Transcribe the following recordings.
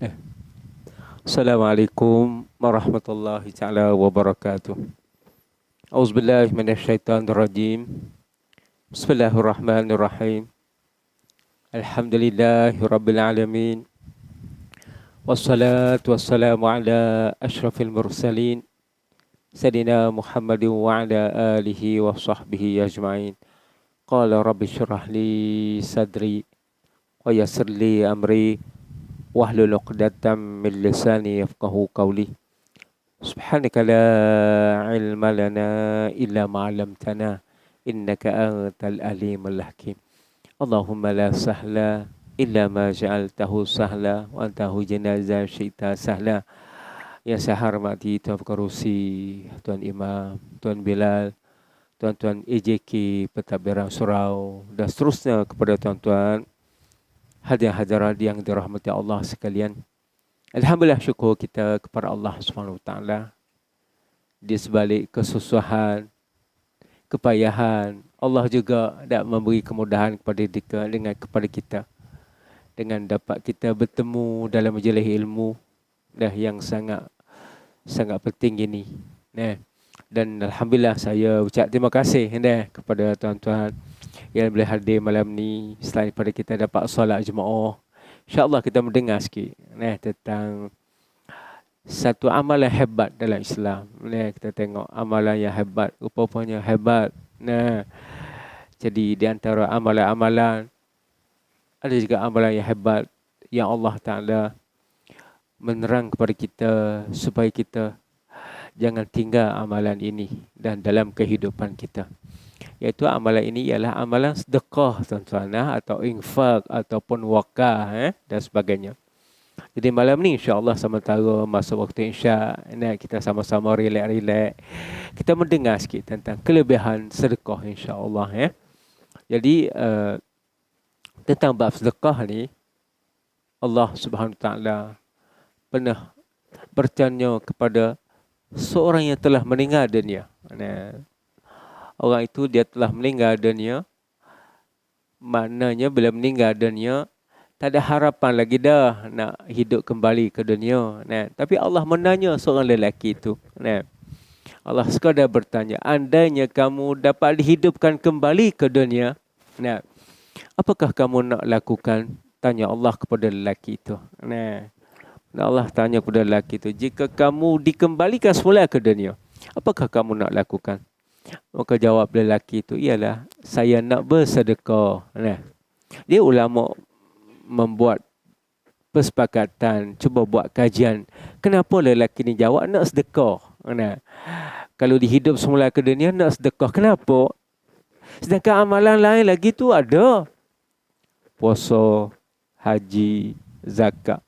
Eh, Assalamualaikum warahmatullahi taala wabarakatuh. Auzubillahi minasyaitonirrajim. Bismillahirrahmanirrahim. Alhamdulillahirabbil alamin. Wassalatu wassalamu ala asyrafil mursalin sayidina Muhammadin wa ala alihi wa sahbihi ajma'in. Qala rabbi syrah li sadri wa yassir li amri wahlul 'uqdatam min lisani yafqahu qawli. Subhanaka la ilma lana illa ma 'allamtana innaka antal alimul hakim. Allahumma la sahla illa ma ja'altahu sahla wa anta hujina za syi'ta sahla. Yang saya hormati Tuan Kerusi, Tuan Imam, Tuan Bilal, Tuan-tuan EJK Pentadbiran Surau dan seterusnya kepada tuan-tuan hadirin-hadirat yang dirahmati Allah sekalian. Alhamdulillah, syukur kita kepada Allah SWT di sebalik kesusahan, kepayahan. Allah juga dah memberi kemudahan kepada kita dengan dapat kita bertemu dalam majlis ilmu yang sangat penting ini. Dan alhamdulillah saya ucap terima kasih kepada tuan-tuan yang boleh hadir malam ni. Selain daripada kita dapat solat jemaah, InsyaAllah kita mendengar sikit tentang satu amalan hebat dalam Islam. Kita tengok amalan yang hebat, rupa-rupanya hebat. Jadi di antara amalan-amalan, ada juga amalan yang hebat yang Allah Ta'ala menerang kepada kita supaya kita jangan tinggal amalan ini dan dalam kehidupan kita. Iaitu amalan ini ialah amalan sedekah, tuan-tuan, atau infak ataupun wakaf dan sebagainya. Jadi malam ni insya-Allah sementara masa waktu Isyak, kita sama-sama relax, kita mendengar sikit tentang kelebihan sedekah insya-Allah. Jadi tentang bab sedekah ni, Allah Subhanahu Wa Taala pernah bertanya kepada seorang yang telah meninggal dunia. Orang itu dia telah meninggal dunia. Maknanya bila meninggal dunia, tak ada harapan lagi dah nak hidup kembali ke dunia. Tapi Allah menanya seorang lelaki itu. Allah sekadar bertanya, andainya kamu dapat dihidupkan kembali ke dunia, apakah kamu nak lakukan? Tanya Allah kepada lelaki itu. Allah tanya kepada lelaki itu, jika kamu dikembalikan semula ke dunia, apakah kamu nak lakukan? Maka jawab lelaki itu, ialah saya nak bersedekah. Dia ulama membuat persepakatan, cuba buat kajian. Kenapa lelaki ni jawab nak sedekah? Kalau dihidup semula ke dunia nak sedekah, kenapa? Sedangkan amalan lain lagi tu ada. Puasa, haji, zakat.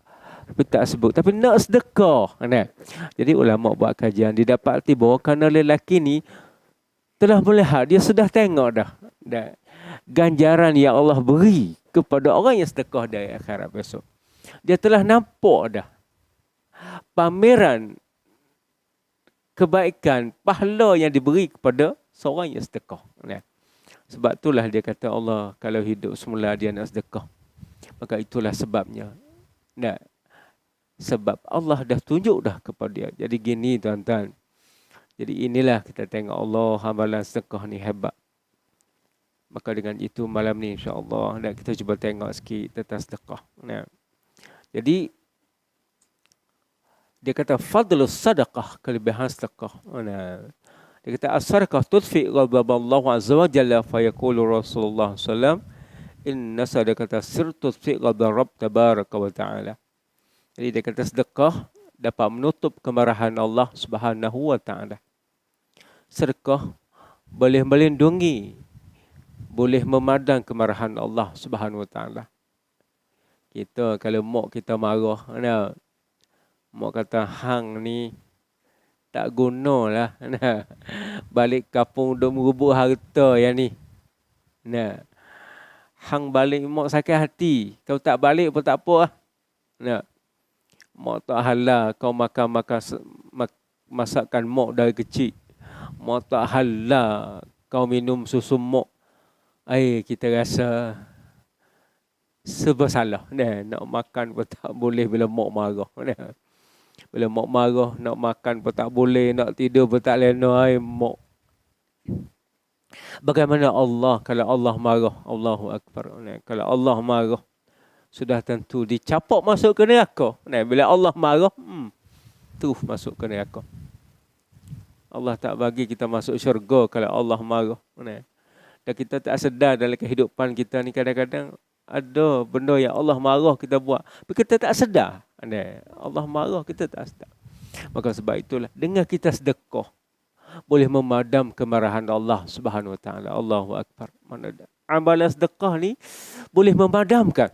Tapi tak sebut. Tapi nak sedekah. Jadi ulama buat kajian. Didapati bahawa kerana lelaki ni telah melihat, dia sudah tengok dah ganjaran yang Allah beri kepada orang yang sedekah dari akhirat besok. Dia telah nampak dah pameran kebaikan, pahala yang diberi kepada seorang yang sedekah. Sebab itulah dia kata, Allah kalau hidup semula dia nak sedekah, maka itulah sebabnya. Sebab Allah dah tunjuk dah kepada dia. Jadi gini tuan-tuan. Jadi inilah kita tengok Allah, amalan sedekah ni hebat. Maka dengan itu malam ni insya-Allah kita cuba tengok sikit tentang sedekah. Jadi dia kata fadlus sadaqah, kelebihan sedekah. Dia kata as-sadaqah tudfi ghadaballahu azza wa jalla, fa yaqulu Rasulullah sallallahu alaihi wasallam, inna sadaqata sir tudfi ghadab rabb tabaraka wa taala. Jadi dia kata sedekah dapat menutup kemarahan Allah Subhanahu wa taala. Sedekah boleh melindungi, boleh memadam kemarahan Allah Subhanahu wa taala. Kita kalau mak kita marah, mak kata hang ni tak gunalah, balik kampung duk merubuk harta yang ni. Hang balik mak sakit hati, kau tak balik pun tak apa lah. Mak tak halal kau makan masakan mak dari kecil. Mak tak halal kau minum susu mak. Kita rasa serba salah. Nak makan pun tak boleh bila mak marah. Bila mak marah, nak makan pun tak boleh, nak tidur pun tak lena. Mak. Bagaimana Allah kalau Allah marah? Allahu Akbar. Kalau Allah marah, sudah tentu dicapok masuk ke neraka. Bila Allah marah, terus masuk ke neraka. Allah tak bagi kita masuk syurga kalau Allah marah. Dan kita tak sedar dalam kehidupan kita ni kadang-kadang ada benda yang Allah marah kita buat. Tapi kita tak sedar. Allah marah kita tak sedar. Maka sebab itulah dengan kita sedekah boleh memadam kemarahan Allah Subhanahu Wa Taala. Allahu Akbar. Amalan sedekah ni boleh memadamkan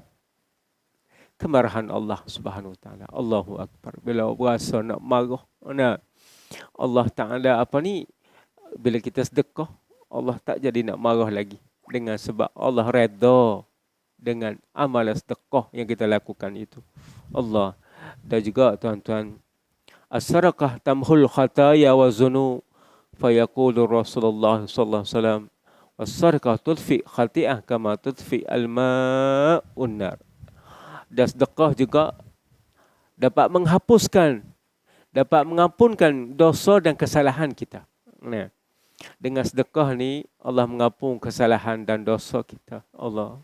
kemarahan Allah Subhanahu Wa Taala. Allahu Akbar. Bila berasa nak marah, Allah Taala bila kita sedekah, Allah tak jadi nak marah lagi dengan sebab Allah redha dengan amalan sedekah yang kita lakukan itu. Allah. Dan juga tuan-tuan, as-sadaqah tamhul khataya wa zunub. Fayaqulu Rasulullah sallallahu alaihi wasallam, was-sadaqah tudfi khati'ah kama tudfi al-ma'un nar. Dan sedekah juga dapat menghapuskan, dapat mengampunkan dosa dan kesalahan kita. Dengan sedekah ni Allah mengampun kesalahan dan dosa kita. Allah.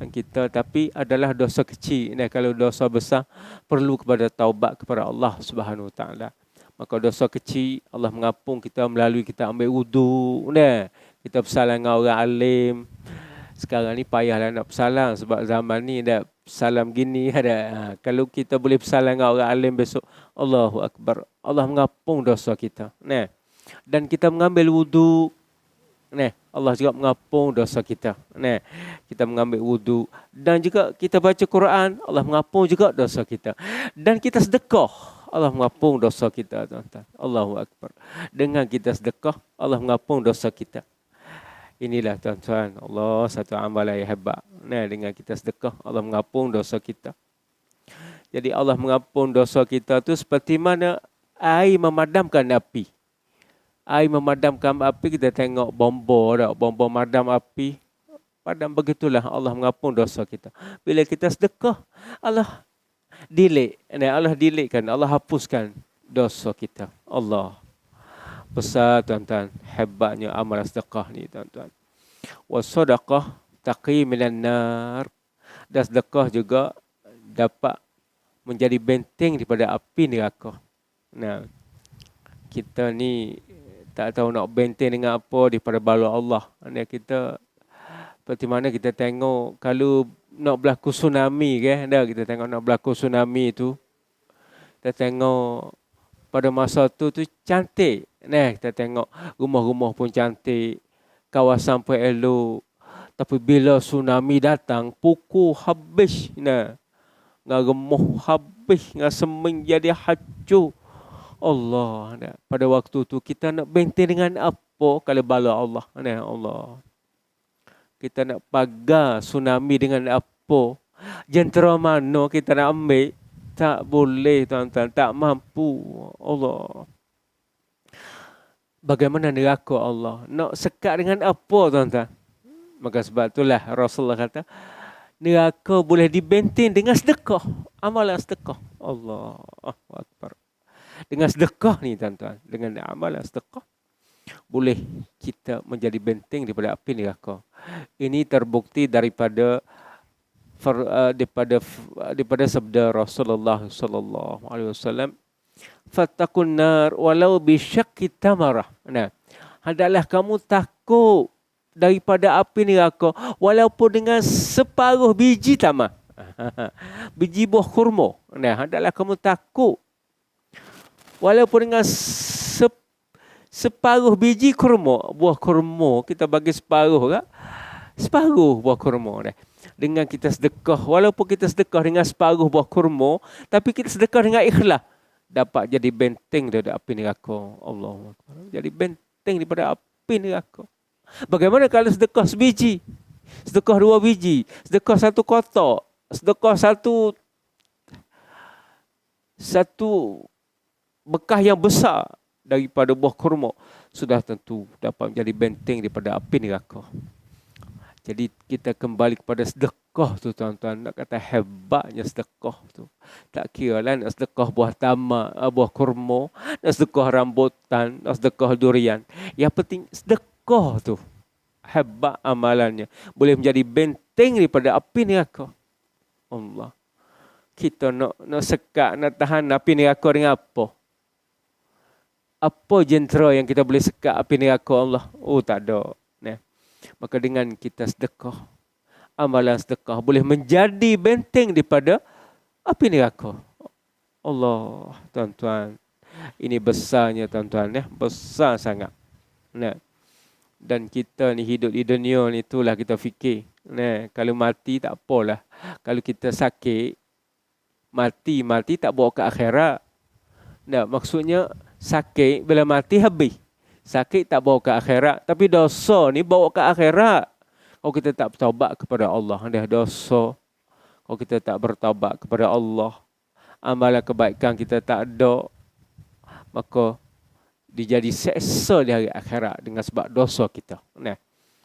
Kita tapi adalah dosa kecil. Kalau dosa besar perlu kepada taubat kepada Allah Subhanahu Wa Taala. Maka dosa kecil Allah mengampun kita melalui kita ambil wudu, kita bersalam dengan orang alim. Sekarang ni payahlah nak bersalam sebab zaman ni dah salam gini ada. Kalau kita boleh bersalam dengan orang alim besok, Allahu Akbar. Allah mengampun dosa kita. Dan kita mengambil wudu, Allah juga mengampun dosa kita. Kita mengambil wudu dan juga kita baca Quran, Allah mengampun juga dosa kita. Dan kita sedekah, Allah mengampun dosa kita, tuan-tuan. Allahu Akbar. Dengan kita sedekah, Allah mengampun dosa kita. Inilah tuan-tuan, Allah satu amalan yang hebat. Dengan kita sedekah, Allah mengampun dosa kita. Jadi Allah mengampun dosa kita tu seperti mana air memadamkan api. Air memadamkan api, kita tengok bomba madam api. Padam begitulah Allah mengampun dosa kita. Bila kita sedekah, Allah delete kan, Allah hapuskan dosa kita. Allah. Besar tuan-tuan, hebatnya amal sedekah ni tuan-tuan. Was-sadaqah taqi minan nar. Dan sedekah juga dapat menjadi benteng daripada api neraka. Kita ni tak tahu nak benteng dengan apa daripada bala Allah. Kita seperti mana kita tengok kalau nak berlaku tsunami kita tengok nak berlaku tsunami tu, kita tengok pada masa tu cantik. Kita tengok rumah-rumah pun cantik, kawasan pun elok. Tapi bila tsunami datang, pukul habis. Ngah remah habis, ngah semen jadi hancur. Allah. Pada waktu tu kita nak benteng dengan apa kalau bala Allah? Allah. Kita nak pagar tsunami dengan apa? Jentera mana kita nak ambil? Tak boleh tuan-tuan, tak mampu. Allah. Bagaimana neraka Allah? Nak sekat dengan apa tuan-tuan? Maka sebab itulah Rasulullah kata, neraka boleh dibenteng dengan sedekah. Amalan sedekah. Allah Akbar. Dengan sedekah ni tuan-tuan, dengan amalan sedekah, boleh kita menjadi benteng daripada api neraka. Ini terbukti daripada sabda Rasulullah sallallahu alaihi wasallam, fattaqun nar walau bi syaqqi tamarah. Hendaklah kamu takut daripada api neraka walaupun dengan separuh biji tamar. Biji buah kurma. Hendaklah kamu takut walaupun dengan separuh biji kurma, buah kurma, kita bagi separuh kan? Separuh buah kurma. Dengan kita sedekah, walaupun kita sedekah dengan separuh buah kurma, tapi kita sedekah dengan ikhlas, dapat jadi benteng daripada api neraka. Allah. Jadi benteng daripada api neraka. Bagaimana kalau sedekah sebiji? Sedekah 2 biji, sedekah 1 kotak, sedekah satu bekah yang besar daripada buah kurma, sudah tentu dapat menjadi benteng daripada api neraka. Jadi kita kembali kepada sedekah tu tuan-tuan. Nak kata hebatnya sedekah tu. Tak kira lah nak sedekah buah tamak, buah kurma, nak sedekah rambutan, nak sedekah durian. Yang penting sedekah tu. Hebat amalannya. Boleh menjadi benteng daripada api neraka. Allah. Kita nak sekat, nak tahan api neraka dengan apa? Apa jentera yang kita boleh sekat api neraka Allah? Oh, tak ada. Nah. Maka dengan kita sedekah, amalan sedekah boleh menjadi benteng daripada api neraka. Allah, tuan-tuan. Ini besarnya tuan-tuan ya, besar sangat. Nah. Dan kita ni hidup di dunia ni itulah kita fikir. Nah, kalau mati tak apalah. Kalau kita sakit, mati tak bawa ke akhirat. Nah, maksudnya sakit bila mati habis. Sakit tak bawa ke akhirat. Tapi dosa ni bawa ke akhirat. Kalau kita tak bertaubat kepada Allah, dah dosa. Kalau kita tak bertaubat kepada Allah, amalan kebaikan kita tak ada, maka dia jadi seksa di hari akhirat dengan sebab dosa kita. Nah,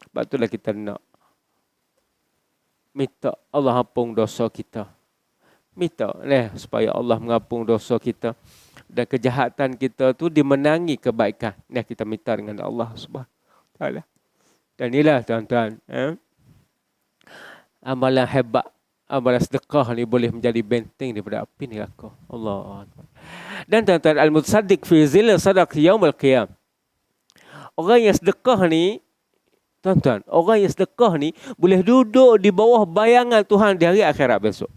sebab itulah kita nak minta Allah ampun dosa kita. Minta supaya Allah mengampun dosa kita. Dan kejahatan kita tu dimenangi kebaikan. Nah, kita minta dengan Allah SWT. Dan inilah tuan-tuan. Amalan hebat. Amalan sedekah ni boleh menjadi benteng daripada api neraka. Allah. Dan tuan-tuan, al-mutasaddiq fi zil sadaq yaumil qiyam. Orang yang sedekah ni, tuan-tuan, orang yang sedekah ni boleh duduk di bawah bayangan Tuhan di hari akhirat besok.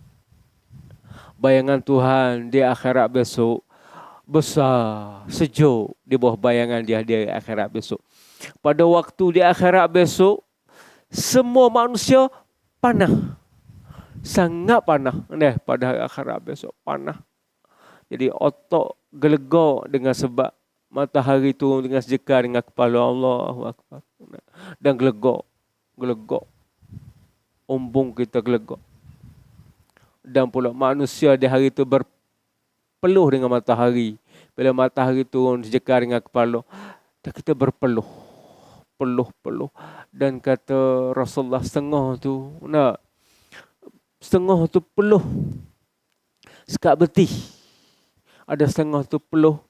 Bayangan Tuhan di akhirat besok besar, sejuk di bawah bayangan dia di akhirat besok. Pada waktu di akhirat besok, semua manusia panah. Sangat panah. Pada akhirat besok panah. Jadi otak gelegak dengan sebab matahari turun dengan sejekar dengan kepala Allah. Dan gelegak. Umbung kita gelegak. Dan pula manusia di hari itu berpeluh dengan matahari. Bila matahari turun sejekar dengan kepala, dan kita berpeluh. Peluh. Dan kata Rasulullah setengah tu peluh. Sekat betih. Ada setengah tu peluh.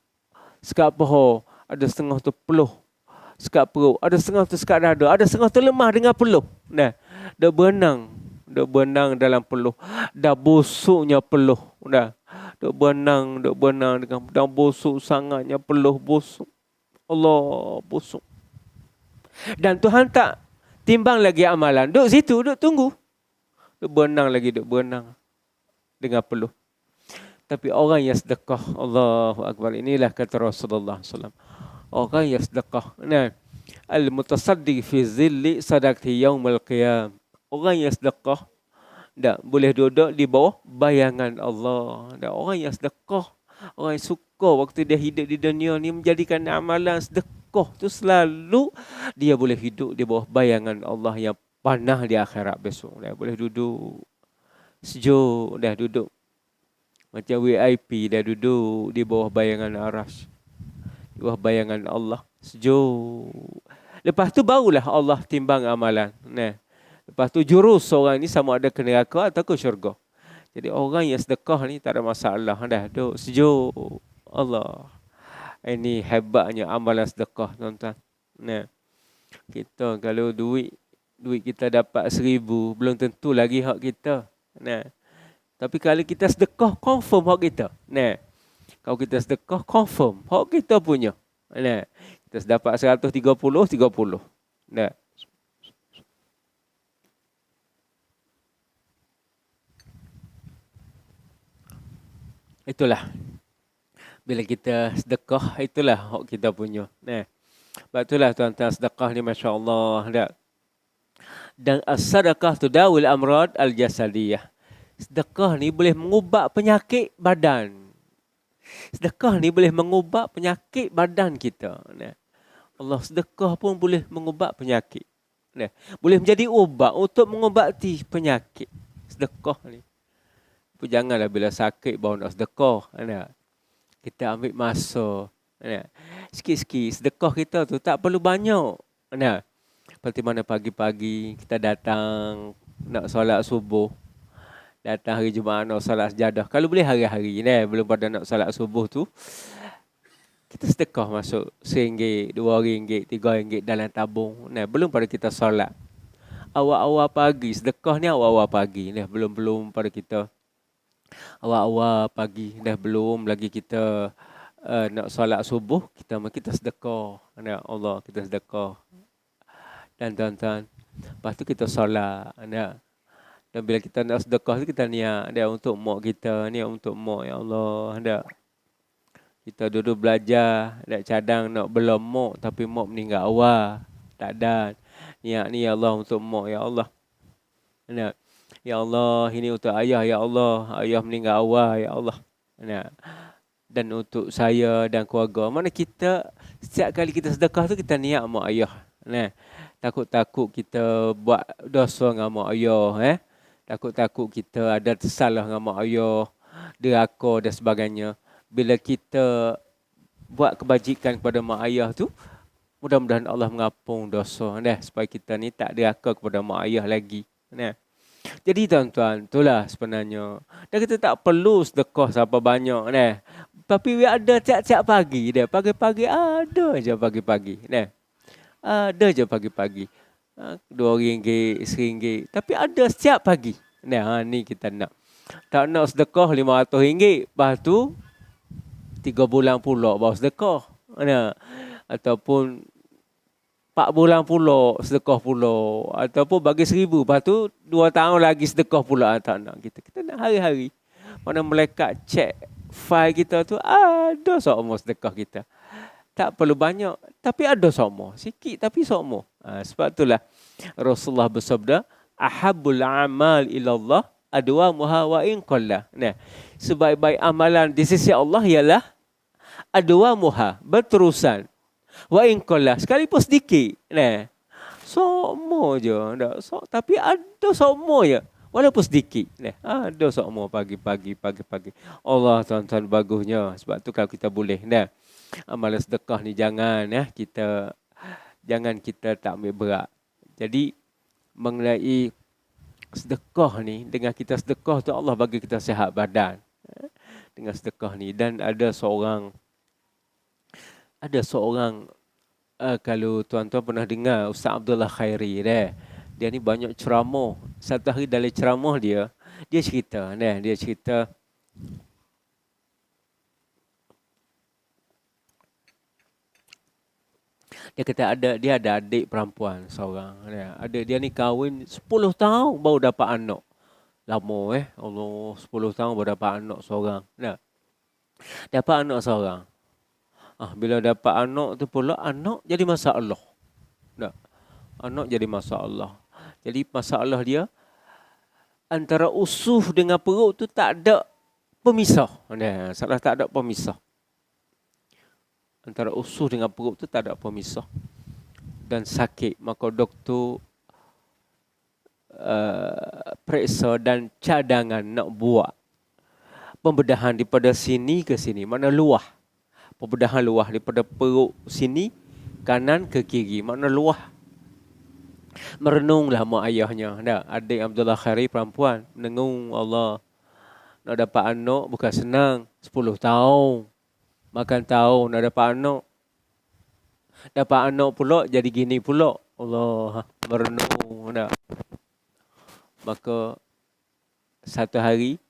Sekat paha. Ada setengah tu peluh. Sekat perut. Ada setengah tu sekat dada. Ada setengah tu lemah dengan peluh. Dia berenang dalam peluh. Dah busuknya peluh. Dia berenang dengan dah busuk sangatnya peluh busuk. Allah, busuk. Dan Tuhan tak timbang lagi amalan. Duduk situ, duduk tunggu. Duduk berenang dengan peluh. Tapi orang yang sedekah, Allahu Akbar. Inilah kata Rasulullah SAW. Orang yang sedekah. Al-mutasaddiq fi zilli sadaqati yaumil qiyam. Orang yang sedekah boleh duduk di bawah bayangan Allah. Dan orang yang sedekah, orang yang suka waktu dia hidup di dunia ni menjadikan amalan sedekah tu selalu dia boleh hidup di bawah bayangan Allah yang panah di akhirat besok. Dia boleh duduk sejuk, dah duduk macam VIP, dah duduk di bawah bayangan Arasy, di bawah bayangan Allah, sejuk. Lepas tu barulah Allah timbang amalan. Lepas tu jurus orang ni sama ada ke neraka atau ke syurga. Jadi orang yang sedekah ni tak ada masalah. Dah duduk sejuk. Allah. Ini hebatnya amalan sedekah, tuan-tuan. Kita kalau duit kita dapat 1,000, belum tentu lagi hak kita. Tapi kalau kita sedekah, confirm hak kita. Kalau kita sedekah, confirm hak kita punya. Kita dapat 130. Itulah. Bila kita sedekah, itulah hak kita punya. Sebab itulah tuan-tuan, sedekah ni Masya Allah. Dan as-sadaqah tudawil amrad al-jasadiyah. Sedekah ni boleh mengubat penyakit badan. Sedekah ni boleh mengubat penyakit badan kita. Allah, sedekah pun boleh mengubat penyakit. Boleh menjadi ubat untuk mengubati penyakit. Sedekah ni. Tapi janganlah bila sakit baru nak sedekah. Kita ambil masa. Sikit-sikit sedekah kita tu tak perlu banyak. Seperti mana pagi-pagi kita datang nak solat subuh. Datang hari Jumaat nak solat sejadah. Kalau boleh hari-hari ni, belum pada nak solat subuh tu, kita sedekah masuk RM1, RM2, RM3 dalam tabung. Nah, belum pada kita solat. Awal-awal pagi, sedekah ni awal-awal pagi. Nah, belum pada kita awal-awal pagi. Dah belum lagi kita nak solat subuh, kita sedekah. Nah, Allah, kita sedekah. Dan tuan-tuan, lepas tu kita solat. Nah, dan bila kita nak sedekah tu kita niat dia untuk mak kita, niat untuk mak, ya Allah, dah. Kita duduk belajar, dak cadang nak belum mak tapi mak meninggal awal. Tak ada. Niat ni ya Allah untuk mak, ya Allah. Nah, ya Allah, ini untuk ayah, ya Allah, ayah meninggal awal, ya Allah. Nah, dan untuk saya dan keluarga. Mana kita setiap kali kita sedekah tu kita niat mak ayah. Nah, takut-takut kita buat dosa dengan mak ayah, takut-takut kita ada tersalah dengan mak ayah, deraka dan sebagainya. Bila kita buat kebajikan kepada mak ayah tu, mudah-mudahan Allah mengampun dosa, supaya kita ni tak deraka kepada mak ayah lagi. Jadi tuan-tuan, itulah sebenarnya. Dan kita tak perlu sedekah siapa banyak, tapi ada tiap-tiap pagi, pagi-pagi ada je pagi-pagi, ada je pagi-pagi. RM2, RM1, tapi ada setiap pagi. Ni kita nak. Tak nak sedekah RM500, lepas tu 3 bulan pula baru sedekah. Ataupun 4 bulan pula sedekah pula. Ataupun bagi 1,000, lepas tu 2 tahun lagi sedekah pula. Tak nak kita nak hari-hari. Mana malaikat cek file kita tu, ada semua sedekah kita. Tak perlu banyak, tapi ada semua. Sikit tapi semua. Sebab itulah Rasulullah bersabda, ahabbul amal ilallah adwamuha wa in qalla. Sebaik-baik amalan di sisi Allah ialah adwamuha, berterusan. Wa in qalla, sekalipun sedikit. Semua je. Tapi ada semua je. Walaupun sedikit. Ada semua pagi-pagi. Allah tuan-tuan bagusnya. Sebab tu kalau kita boleh. Amalan sedekah ni jangan kita tak ambil berat. Jadi mengenai sedekah ni, dengan kita sedekah tu Allah bagi kita sihat badan. Dengan sedekah ni. Dan ada seorang kalau tuan-tuan pernah dengar Ustaz Abdullah Khairi, dia ni banyak ceramah. Satu hari dalam ceramah dia cerita, dia kata dia ada adik perempuan seorang. Dia ni kahwin 10 tahun baru dapat anak. Lama Allah, 10 tahun baru dapat anak seorang. Dapat anak seorang. Bila dapat anak tu pula, anak jadi masalah. Anak jadi masalah. Jadi masalah dia antara usus dengan perut tu tak ada pemisah. Salah tak ada pemisah. Antara usus dengan perut tu tak ada pemisah. Dan sakit. Maka doktor periksa dan cadangan nak buat pembedahan daripada sini ke sini. Mana luah. Pembedahan luah daripada perut sini kanan ke kiri. Mana luah. Merenunglah mak ayahnya. Adik Abdullah Khairi perempuan. Menengung Allah. Nak dapat anak bukan senang. 10 tahun. Makan tahu nak dapat anak. Dapat anak pula jadi gini pula. Allah, merenung. Maka satu hari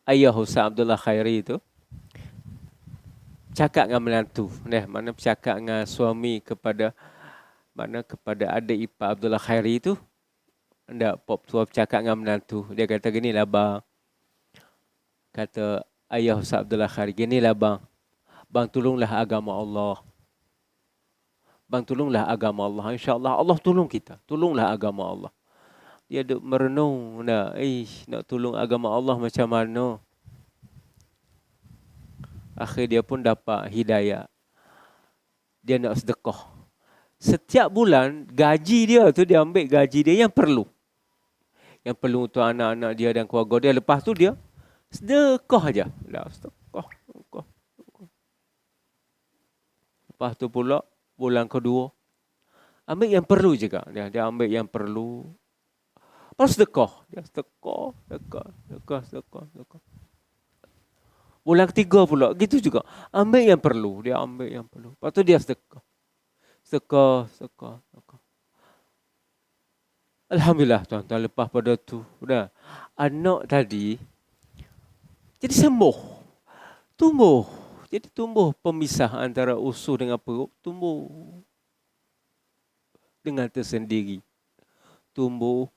ayah Ustaz Abdullah Khairi tu cakap dengan menantu. Mana bercakap dengan suami kepada adik ipar Abdullah Khairi tu. Pop tua bercakap dengan menantu. Dia kata ginilah bang. Kata ayah Ustaz Abdullah Khairi, ginilah bang. Bang tolonglah agama Allah. Bang tolonglah agama Allah. InsyaAllah Allah tolong kita. Tolonglah agama Allah. Dia duk merenung. Nak tolong agama Allah macam mana? Akhir dia pun dapat hidayah. Dia nak sedekah. Setiap bulan gaji dia tu dia ambil gaji dia yang perlu. Yang perlu untuk anak-anak dia dan keluarga dia. Lepas tu dia sedekah aja. Sedekah. Lepas tu pula bulan kedua Ambil yang perlu juga. Dia ambil yang perlu. Lepas sedekah. Dia sedekah. Bulan ketiga pula. Gitu juga. Ambil yang perlu. Dia ambil yang perlu. Lepas tu dia sedekah. Sedekah. Alhamdulillah tuan-tuan. Lepas pada tu. Dah. Anak tadi. Jadi sembuh. Tumbuh. Jadi tumbuh pemisah antara usus dengan perut. Tumbuh. Dengan tersendiri. Tumbuh.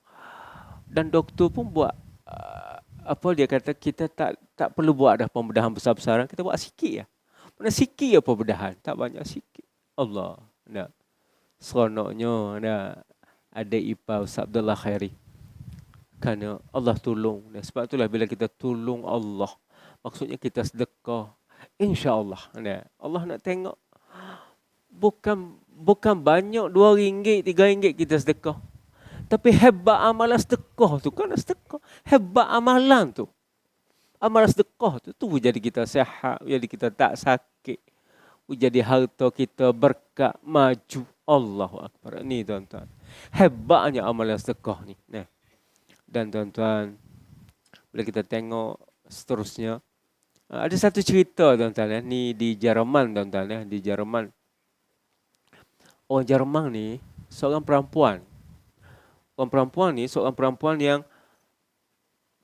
Dan doktor pun buat apa dia kata, kita tak perlu buat dah pembedahan besar-besaran, kita buat sikit ya. Mana sikit ya pembedahan, tak banyak, sikit. Allah. Nah. Seronoknya ada ipar Ustaz Abdullah Khairi. Kerana Allah tolong. Dan sebab itulah bila kita tolong Allah, maksudnya kita sedekah, insya-Allah. Allah nak tengok bukan banyak RM2, RM3 kita sedekah. Tapi hebat amalan sedekah tu. Kan sedekah. Hebat amalan tu. Amalan sedekah tu jadi kita sihat, jadi kita tak sakit. Jadi harta kita berkat, maju. Allahu Akbar. Ni tuan-tuan. Hebatnya amalan sedekah ni. Nah. Dan tuan-tuan, bila kita tengok seterusnya, ada satu cerita tuan-tuan. Ni di Jerman tuan-tuan. Di Jerman. Orang Jerman ni seorang perempuan. Orang perempuan ni seorang perempuan yang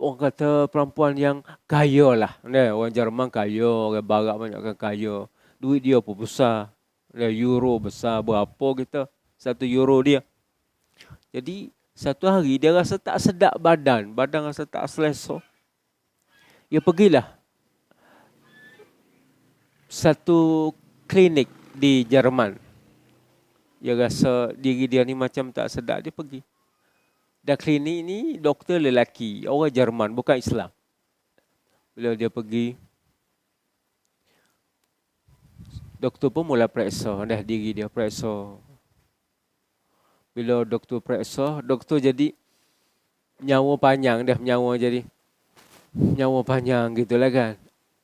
orang kata perempuan yang kaya lah. Orang Jerman kaya, orang Barat banyak kan kaya. Duit dia pun besar. Euro besar berapa kita? 1 euro dia. Jadi satu hari dia rasa tak sedap badan. Badan rasa tak selesa. Dia pergilah satu klinik di Jerman. Dia rasa diri dia ni macam tak sedap. Dia pergi. Dan klinik ni doktor lelaki. Orang Jerman, bukan Islam. Bila dia pergi, doktor pun mula periksa. Dah diri dia periksa. Bila doktor periksa, doktor jadi nyawa panjang. Dah nyawa panjang gitulah kan.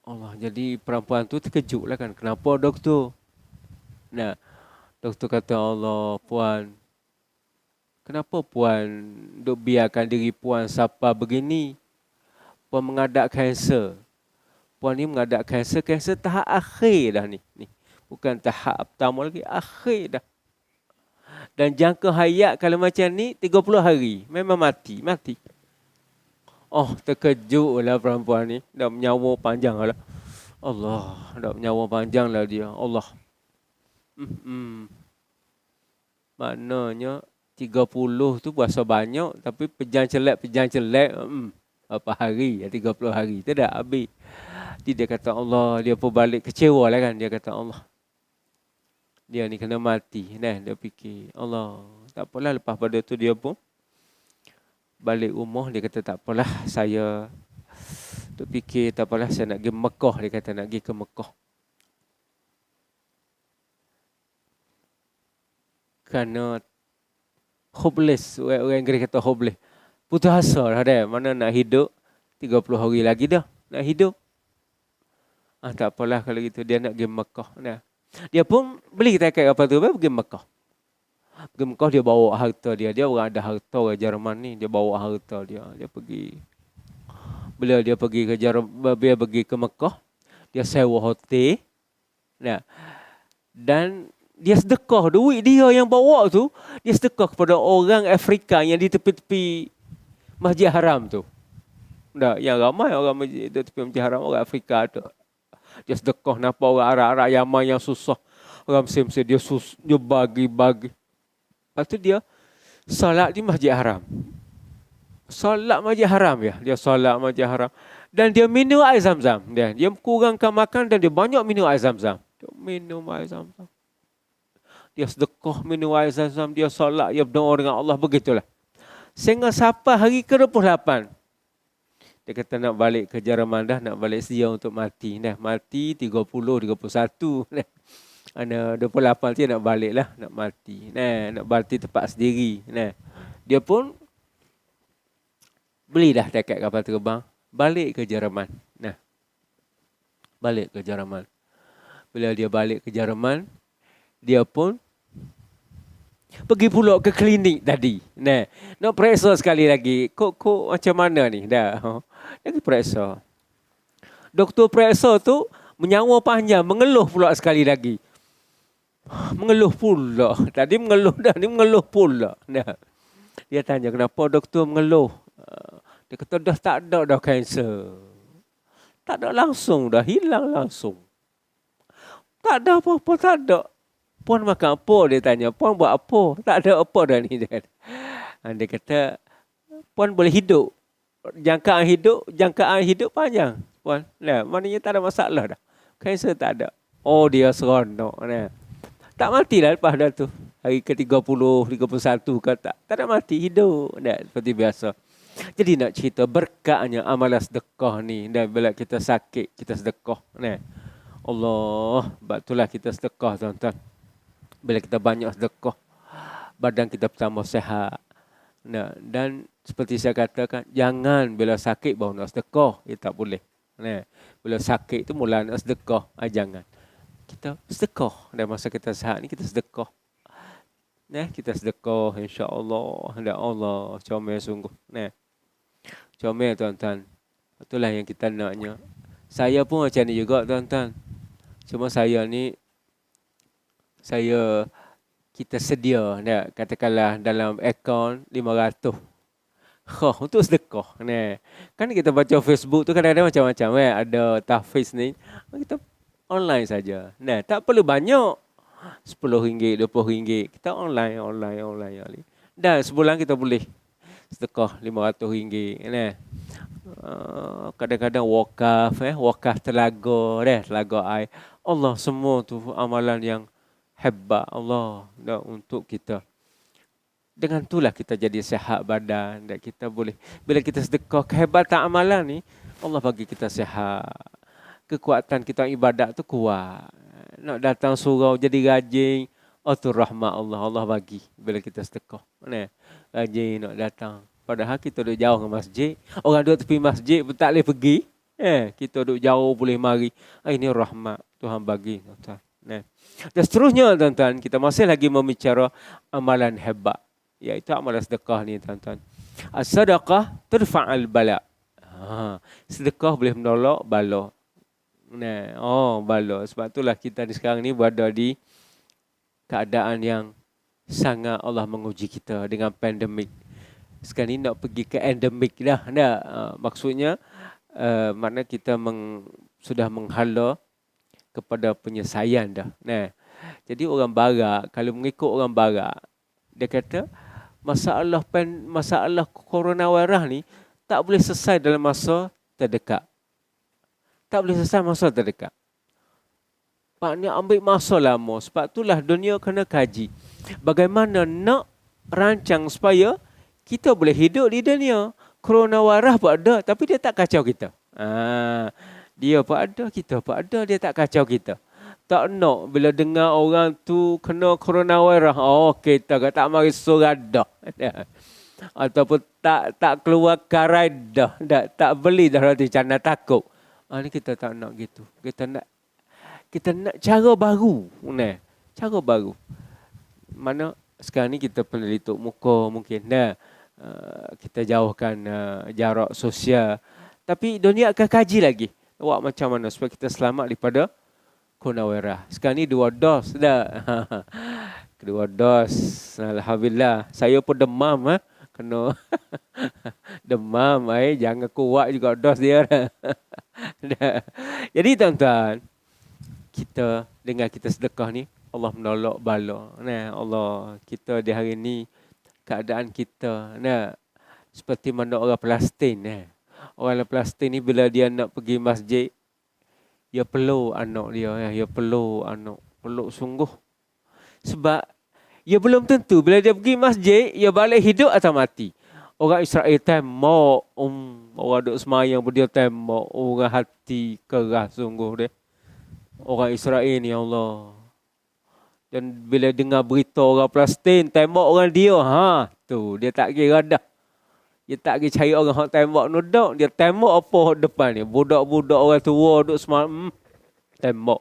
Allah, jadi perempuan tu terkejut lah kan. Kenapa doktor? Nah, doktor kata, Allah, puan, kenapa puan duk biarkan diri puan sampai begini? Puan menghadap kanser. Puan ni menghadap kanser tahap akhir dah ni. Bukan tahap pertama lagi, akhir dah. Dan jangka hayat kalau macam ni 30 hari. Memang mati. Oh, terkejutlah perempuan ni. Dah menyawa panjang lah. Allah, dah menyawa panjang lah dia. Allah. Maknanya 30 tu berasa banyak, tapi pejang celak apa hari, 30 hari tu dah habis. Dia kata Allah, dia pun balik kecewa lah kan. Dia kata Allah, dia ni kena mati. Dia fikir Allah, tak apalah. Lepas pada tu dia pun balik rumah. Dia kata tak apalah, saya tu fikir tak apalah, saya nak pergi Mekah. Dia kata nak pergi ke Mekah. Kerana hopeless. Orang Inggeris kata hopeless. Putus asa lah dia. Mana nak hidup 30 hari lagi dah. Nak hidup. Tak apalah kalau gitu. Dia nak pergi Mekah. Dia pun beli tiket kapal tu. Pergi Mekah. Pergi Mekah, dia bawa harta dia. Dia orang ada harta orang Jerman ni. Dia bawa harta dia. Dia pergi. Bila dia pergi ke Jerman, dia pergi ke Mekah. Dia sewa hotel. Dan dia sedekah duit dia yang bawa tu. Dia sedekah kepada orang Afrika yang di tepi-tepi Masjid Haram tu. Yang ramai orang di tepi Masjid Haram, orang Afrika tu. Dia sedekah. Nampak orang Arab-Arab Yaman yang susah. Orang Mesir dia bagi. Lepas tu dia salat di Masjid Haram. Salat Masjid Haram ya. Dia salat Masjid Haram. Dan dia minum air Zam-Zam. Dia kurangkan makan dan dia banyak minum air Zam-Zam. Dia minum air Zam-Zam. Dia sedekah, minum air Zam-Zam. Dia salat, dia berdoa dengan Allah. Begitulah. Sehingga sampai hari ke-28. Dia kata nak balik ke Jerman dah. Nak balik sedia untuk mati. Mati 30, 31. Ana 28 dia nak balik lah. Nak mati. Nak mati tempat sendiri. Dia pun beli dah tiket kapal terbang. Balik ke Jerman. Balik ke Jerman. Bila dia balik ke Jerman, dia pun Pergi pula ke klinik tadi. Nah, nak periksa sekali lagi. Kok macam mana ni? Dah. Lagi periksa. Doktor periksa tu menyawa panjang, mengeluh pula sekali lagi. Mengeluh pula. Tadi mengeluh dah, ni mengeluh pula. Nah. Dia tanya kenapa doktor mengeluh. Dia kata dah tak ada dah kanser. Tak ada langsung dah, hilang langsung. Tak ada apa-apa, tak ada. Puan makan apa? Dia tanya. Puan buat apa? Tak ada apa dah ni. Dia kata, puan boleh hidup. Jangkaan hidup panjang. Puan, nah, maknanya tak ada masalah dah. Kanser tak ada. Oh, dia seronok. Nah. Tak matilah lepas dah tu. Hari ke-30, 31 ke tak. Tak ada mati, hidup. Nah, seperti biasa. Jadi nak cerita berkatnya amalan sedekah ni. Dan bila kita sakit, kita sedekah. Nah. Allah, itulah kita sedekah tuan-tuan. Bila kita banyak sedekah, badan kita bertambah sihat. Nah, dan seperti saya katakan, jangan bila sakit baru nak sedekah. Ia tak boleh. Nah, bila sakit tu mula nak sedekah. Jangan. Kita sedekah. Dan masa kita sihat ni, kita sedekah. Nah, kita sedekah insya-Allah. Dan Allah comel sungguh. Nah, comel tuan-tuan. Itulah yang kita naknya. Saya pun macam ni juga tuan-tuan. Cuma saya ni, kita sedia, nak katakanlah dalam akaun 500. Untuk sedekah. Nah, kan kita baca Facebook tu kadang-kadang macam-macam. Ada tahfiz ni. Kita online saja. Nah, tak perlu banyak. RM10, RM20. Kita online. Dan sebulan kita boleh sedekah RM500. Nah. Kadang-kadang wakaf telaga air. Allah, semua tu amalan yang hebat Allah dah untuk kita. Dengan itulah kita jadi sihat badan dan kita boleh, bila kita sedekah, kehebatan amalan ni Allah bagi kita sihat. Kekuatan kita ibadat tu kuat. Nak datang surau jadi rajin, tu rahmat Allah bagi bila kita sedekah. Rajin nak datang. Padahal kita duduk jauh ke masjid. Orang duduk tepi masjid pun tak boleh pergi. Kita duduk jauh boleh mari. Ini rahmat Tuhan bagi. Tuan-tuan. Dan seterusnya tuan-tuan, kita masih lagi membicara amalan hebat. Iaitu amalan sedekah ni tuan-tuan. As-sadaqah turfa'al bala. Sedekah boleh menolak bala. Bala. Sebab itulah kita sekarang ni berada di keadaan yang sangat Allah menguji kita dengan pandemik. Sekarang ni nak pergi ke endemik dah. Maksudnya, makna kita sudah menghala kepada penyelesaian dah. Jadi orang barat, kalau mengikut orang barat, dia kata masalah coronavirus ni tak boleh selesai dalam masa terdekat. Tak boleh selesai masa terdekat. Maknanya ambil masa lama. Sebab itulah dunia kena kaji. Bagaimana nak rancang supaya kita boleh hidup di dunia. Coronavirus pun ada, tapi dia tak kacau kita. Dia pun ada, kita pun ada, dia tak kacau kita. Tak nak bila dengar orang tu kena coronavirus, kita tak mari surat dah. Ataupun tak keluar karai dah. Tak beli dah roti canai takut. Ni kita tak nak gitu. Kita nak cara baru. Cara baru. Mana sekarang ni kita penelitian muka mungkin. Kita jauhkan jarak sosial. Tapi dunia akan kaji lagi. Buat macam mana supaya kita selamat daripada coronavirus. Sekarang ni 2 dos dah. 2 dos. Alhamdulillah. Saya pun demam. Kena demam. Jangan kuat juga dos dia. Jadi tuan-tuan, kita dengan kita sedekah ni, Allah menolak bala. Allah, kita di hari ni, keadaan kita seperti mana orang Palestin. Orang Palestin ni bila dia nak pergi masjid, dia peluk anak dia. Dia peluk anak. Peluk sungguh. Sebab dia belum tentu bila dia pergi masjid, dia balik hidup atau mati. Orang Israel tembak. Orang duduk semayang pun dia tembak. Orang hati keras sungguh dia. Orang Israel ni Allah. Dan bila dengar berita orang Palestin tembak orang dia, tu dia tak kira dah. Dia tak kira cari orang yang tembak nudak, dia tembak apa depan ni. Budak-budak orang tua duduk semalam tembak.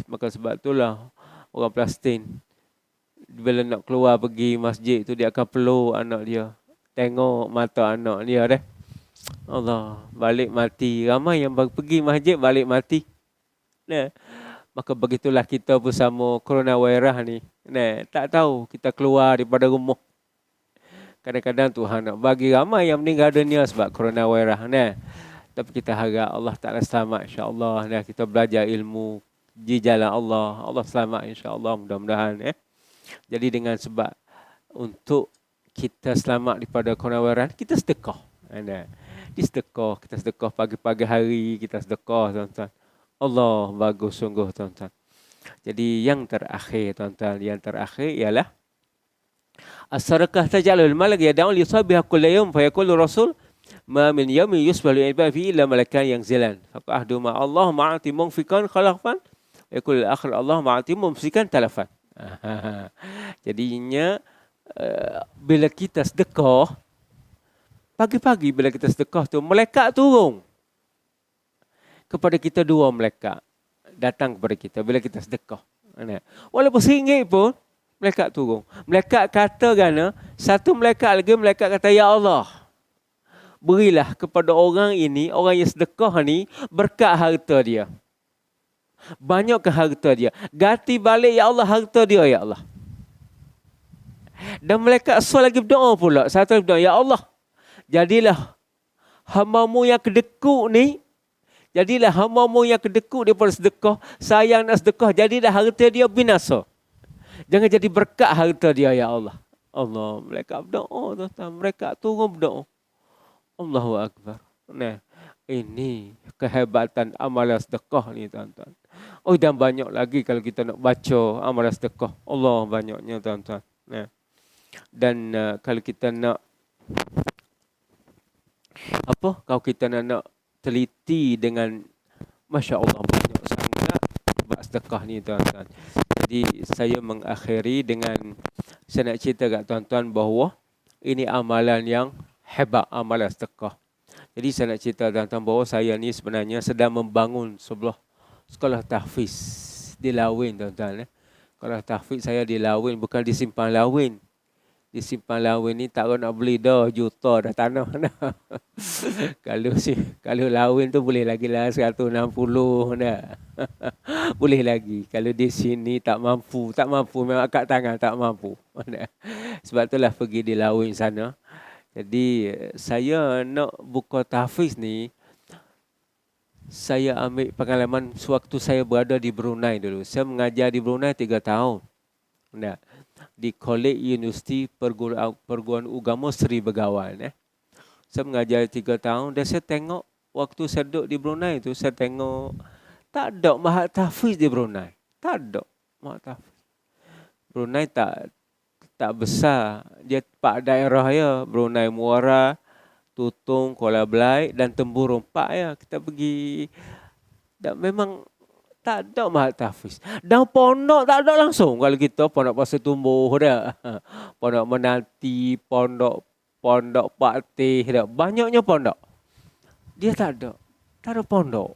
Maka sebab itulah orang Palestin Bila nak keluar pergi masjid tu dia akan peluk anak dia. Tengok mata anak dia deh. Allah, balik mati. Ramai yang pergi masjid balik mati. Nah, maka begitulah kita bersama coronavirus ni. Nah, tak tahu kita keluar daripada rumah. Kadang-kadang Tuhan nak bagi ramai yang meninggal dunia sebab coronavirus. Nah, tapi kita harap Allah Ta'ala selamat insya-Allah. Nah, kita belajar ilmu di jalan Allah. Allah selamat insya-Allah, mudah-mudahan. Jadi dengan sebab untuk kita selamat daripada coronavirus, kita sedekah. Nah, kita sedekah pagi-pagi hari, kita sedekah tuan-tuan. Allah bagus sungguh tuan-tuan. Jadi yang terakhir tuan-tuan, yang terakhir ialah as-sadaqah tajalul malak yad'u li sabiha kullu yawm fa yaqulu rasul ma min yawmin yusbalu ibad fi illa malakan yang zilan fa ahdu ma Allah ma'ati munfikan khalafan yaqul akhir Allah ma'ati mumsikan talafan. Jadinya bila kita sedekah pagi-pagi, bila kita sedekah tu malaikat turun kepada kita, 2 malaikat datang kepada kita bila kita sedekah. Walaupun RM1 pun malaikat turun. Malaikat kata gana, satu malaikat lagi, malaikat kata, ya Allah, berilah kepada orang ini, orang yang sedekah ni, berkat harta dia. Banyak ke harta dia. Ganti balik ya Allah harta dia ya Allah. Dan malaikat lagi berdoa pula. Satu lagi berdoa, ya Allah, jadilah hamba-Mu yang kedekut ni, jadilah hamba-Mu yang kedekut daripada sedekah, sayang nak sedekah, jadilah harta dia binasa. Jangan jadi berkat harta dia ya Allah. Allah, mereka berdoa tuan-tuan, mereka turun berdoa. Allahu Akbar. Nah, ini kehebatan amalan sedekah ni tuan-tuan. Oh, dan banyak lagi kalau kita nak baca amalan sedekah. Allah banyaknya tuan-tuan. Nah. Dan kalau kita nak kalau kita nak teliti dengan Masya Allah banyak sangat bab sedekah ni tuan-tuan. Jadi saya mengakhiri dengan saya nak cerita kat tuan-tuan bahawa ini amalan yang hebat, amalan sedekah. Jadi saya nak cerita tuan-tuan bahawa saya ni sebenarnya sedang membangun sebuah sekolah tahfiz di Lawin tuan-tuan. Sekolah tahfiz saya di Lawin, bukan di Simpang Lawin. Di Simpang Lawin ni tak nak beli dah, juta dah tanah dah. Kalau Lawin tu boleh lagi lah 160 dah. Boleh lagi. Kalau di sini tak mampu memang kat tangan tak mampu. Sebab itulah pergi di Lawin sana. Jadi saya nak buka tahfiz ni, saya ambil pengalaman sewaktu saya berada di Brunei dulu. Saya mengajar di Brunei 3 tahun. Nah, di Kolej Universiti Perguruan Agama Seri Begawan. Saya mengajar 3 tahun dan saya tengok waktu saya duduk di Brunei tu, saya tengok tak ada mahat tahfiz di Brunei. Tak ada mahat tahfiz. Brunei tak besar. Dia 4 daerah ya. Brunei Muara, Tutung, Kuala Belait dan Tempurung. 4 ya. Kita pergi. Dan memang tak ada mahat tahfiz. Dan pondok tak ada langsung. Kalau kita pondok Pasir Tumbuh dah. Pondok Menanti, pondok Pak Teh dah. Banyaknya pondok. Dia tak ada. Tak ada pondok.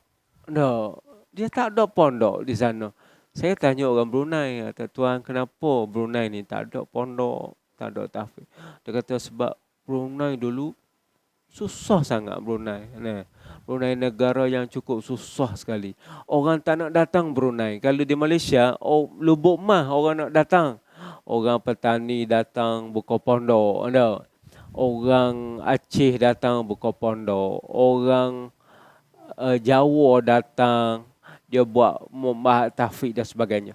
No. Dia tak ada pondok di sana. Saya tanya orang Brunei, kata, tuan kenapa Brunei ni tak ada pondok, tak ada tahfiz? Dia kata sebab Brunei dulu susah sangat Brunei. Brunei negara yang cukup susah sekali. Orang tak nak datang Brunei. Kalau di Malaysia, Lubuk Mah orang nak datang. Orang petani datang buka pondok. Orang Aceh datang buka pondok. Orang Jawa datang. Dia buat mahat tahfiz dan sebagainya.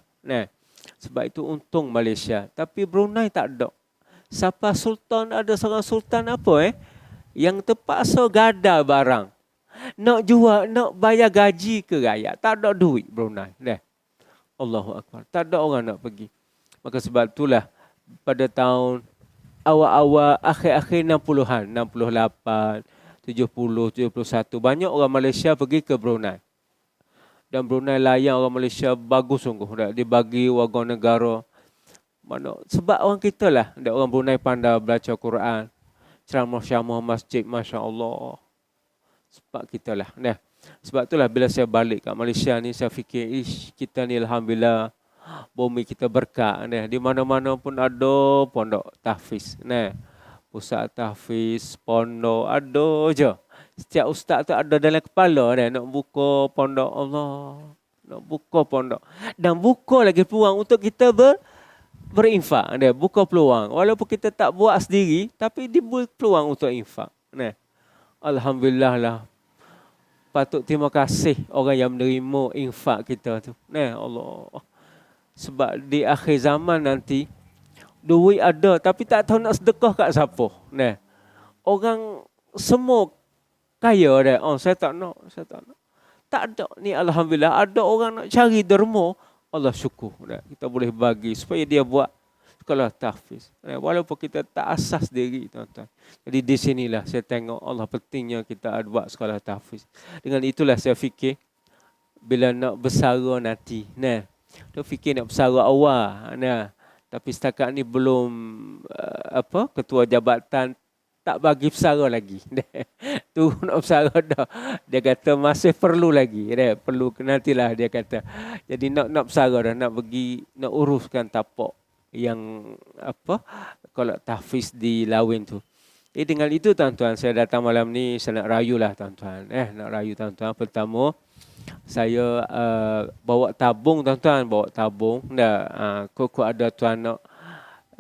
Sebab itu untung Malaysia. Tapi Brunei tak ada. Siapa sultan, ada seorang sultan apa yang terpaksa gada barang. Nak jual, nak bayar gaji ke rakyat. Tak ada duit Brunei. Allahu Akbar. Tak ada orang nak pergi. Maka sebab itulah pada tahun awal-awal, akhir-akhir 60-an, 68, 70, 71, banyak orang Malaysia pergi ke Brunei. Dan Brunei layan orang Malaysia bagus sungguh. Dia bagi warga negara. Sebab orang kita lah. Orang Brunei pandai baca Quran. Ceramah-ceramah masjid, Masya Allah. Sebab kita lah. Sebab itulah bila saya balik kat Malaysia ni, saya fikir, kita ni Alhamdulillah, bumi kita berkah. Nah, di mana-mana pun ada pondok tahfiz. Nah, pusat tahfiz, pondok ada je. Setiap ustaz tu ada dalam kepala dia nak buka pondok Allah. Nak buka pondok. Dan buka lagi peluang untuk kita berinfak. Dia buka peluang. Walaupun kita tak buat sendiri, tapi dibuat peluang untuk infak. Nah, alhamdulillah lah. Patut terima kasih orang yang menerima infak kita tu. Nah, Allah. Sebab di akhir zaman nanti, duit ada tapi tak tahu nak sedekah kat siapa. Nah, orang semua kaya dah. Oh, saya tak nak, saya tak nak. Tak ada. Ni alhamdulillah ada orang nak cari derma. Allah syukur. Dah. Kita boleh bagi supaya dia buat sekolah tahfiz. Walaupun kita tak asas diri, tuan-tuan. Jadi di sinilah saya tengok Allah pentingnya kita buat sekolah tahfiz. Dengan itulah saya fikir bila nak bersara nanti. Nah, tu fikir nak bersara awal. Nah, tapi setakat ni belum ketua jabatan tak bagi bersara lagi. Tu nak bersara dah. Dia kata masih perlu lagi. Dia perlu nantilah dia kata. Jadi nak bersara dah, nak pergi nak uruskan tapak yang kalau tahfiz di Lawin tu. Dengan itu tuan-tuan, saya datang malam ni saya nak rayulah tuan-tuan. Nak rayu tuan-tuan. Pertama, saya bawa tabung tuan-tuan, bawa tabung. Kok ada tuan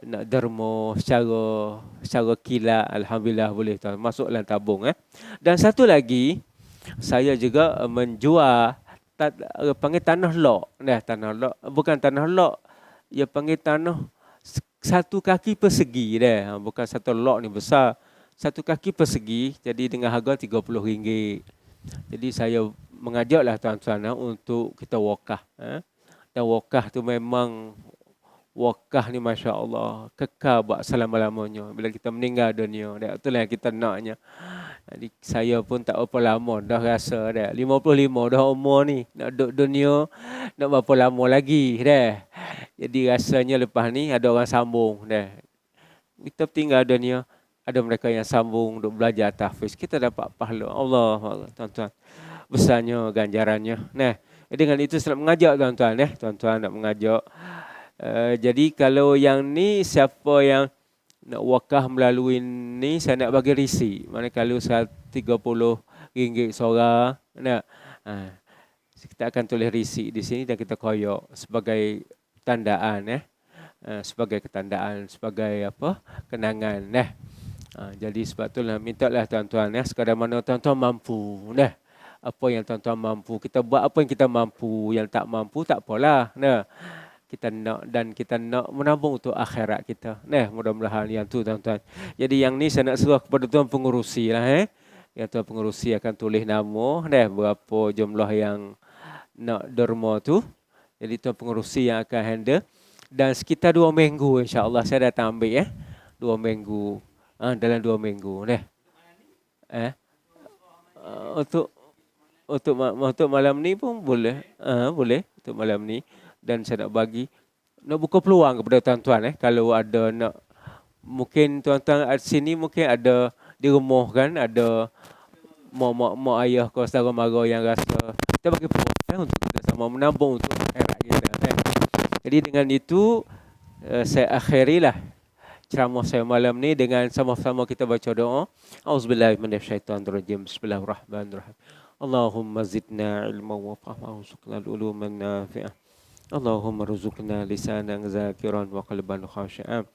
nak derma secara kilat, alhamdulillah boleh tuan. Masuklah tabung. Dan satu lagi, saya juga menjual panggil tanah lok. Tanah lok, bukan tanah lok. Dia panggil tanah satu kaki persegi dah. Bukan satu lok ni besar. Satu kaki persegi, jadi dengan harga RM30. Jadi saya mengajaklah tuan-tuan untuk kita wakaf. Dan wakaf tu memang wakaf ni Masya Allah kekal buat selama-lamanya. Bila kita meninggal dunia, itulah yang kita naknya. Jadi saya pun tak berapa lama dah rasa dah. 55 dah umur ni. Nak duduk dunia, nak berapa lama lagi dah. Jadi rasanya lepas ni ada orang sambung dah. Kita tinggal dunia, ada mereka yang sambung untuk belajar tahfiz. Kita dapat pahala. Allah, tuan-tuan. Besarnya ganjarannya. Nah, dengan itu saya nak mengajak tuan-tuan. Tuan-tuan nak mengajak. Jadi kalau yang ni, siapa yang nak wakaf melalui ni, saya nak bagi risi. Mana kalau RM30 seorang. Kita akan tulis risi di sini dan kita koyok sebagai tandaan. Sebagai ketandaan, sebagai kenangan. Jadi sebab itulah mintalah tuan-tuan sekadar mana tuan-tuan mampu. Apa yang tuan-tuan mampu, kita buat apa yang kita mampu. Yang tak mampu tak apalah. Kita nak menabung untuk akhirat kita. Mudah-mudahan yang tu tuan-tuan. Jadi yang ni saya nak serah kepada tuan pengurusi lah. Yang tuan pengurusi akan tulis nama. Berapa jumlah yang nak derma tu. Jadi tuan pengurusi yang akan handle. Dan sekitar 2 minggu insya-Allah saya datang ambil 2 minggu. Dalam 2 minggu. Untuk malam ni pun boleh. Boleh untuk malam ni. Dan saya nak buka peluang kepada tuan-tuan. Kalau ada nak, mungkin tuan-tuan at sini mungkin ada di rumah kan, ada mak ayah kau saudara mara yang rasa kita bagi peluang untuk kita sama menabung untuk akhirat kita. Jadi dengan itu saya akhirilah ceramah saya malam ni dengan sama-sama kita baca doa. Auzubillahi minasyaitonirrajim. Bismillahirrahmanirrahim. Allahumma zidna ilman wa fahman warzuqna al-uluman nafi'ah. Allahumma rzuqna lisanan zakiran wa qalban khashi'an.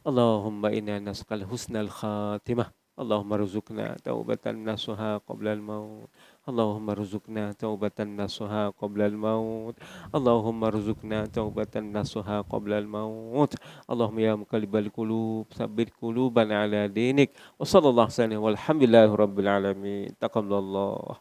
Allahumma inna nas'aluka husnal khatimah. Allahumma rzuqna taubatan nasuha qabla al-maut. Allahumma rzuqna taubatan nasuha qabla al-maut. Allahumma rzuqna taubatan nasuha qabla al-maut. Allahumma ya muqallibal qulub tsabbit qulubana ala dinik. Wa sallallahu alaihi wa sallam walhamdulillahi rabbil alamin. Taqabbalallah.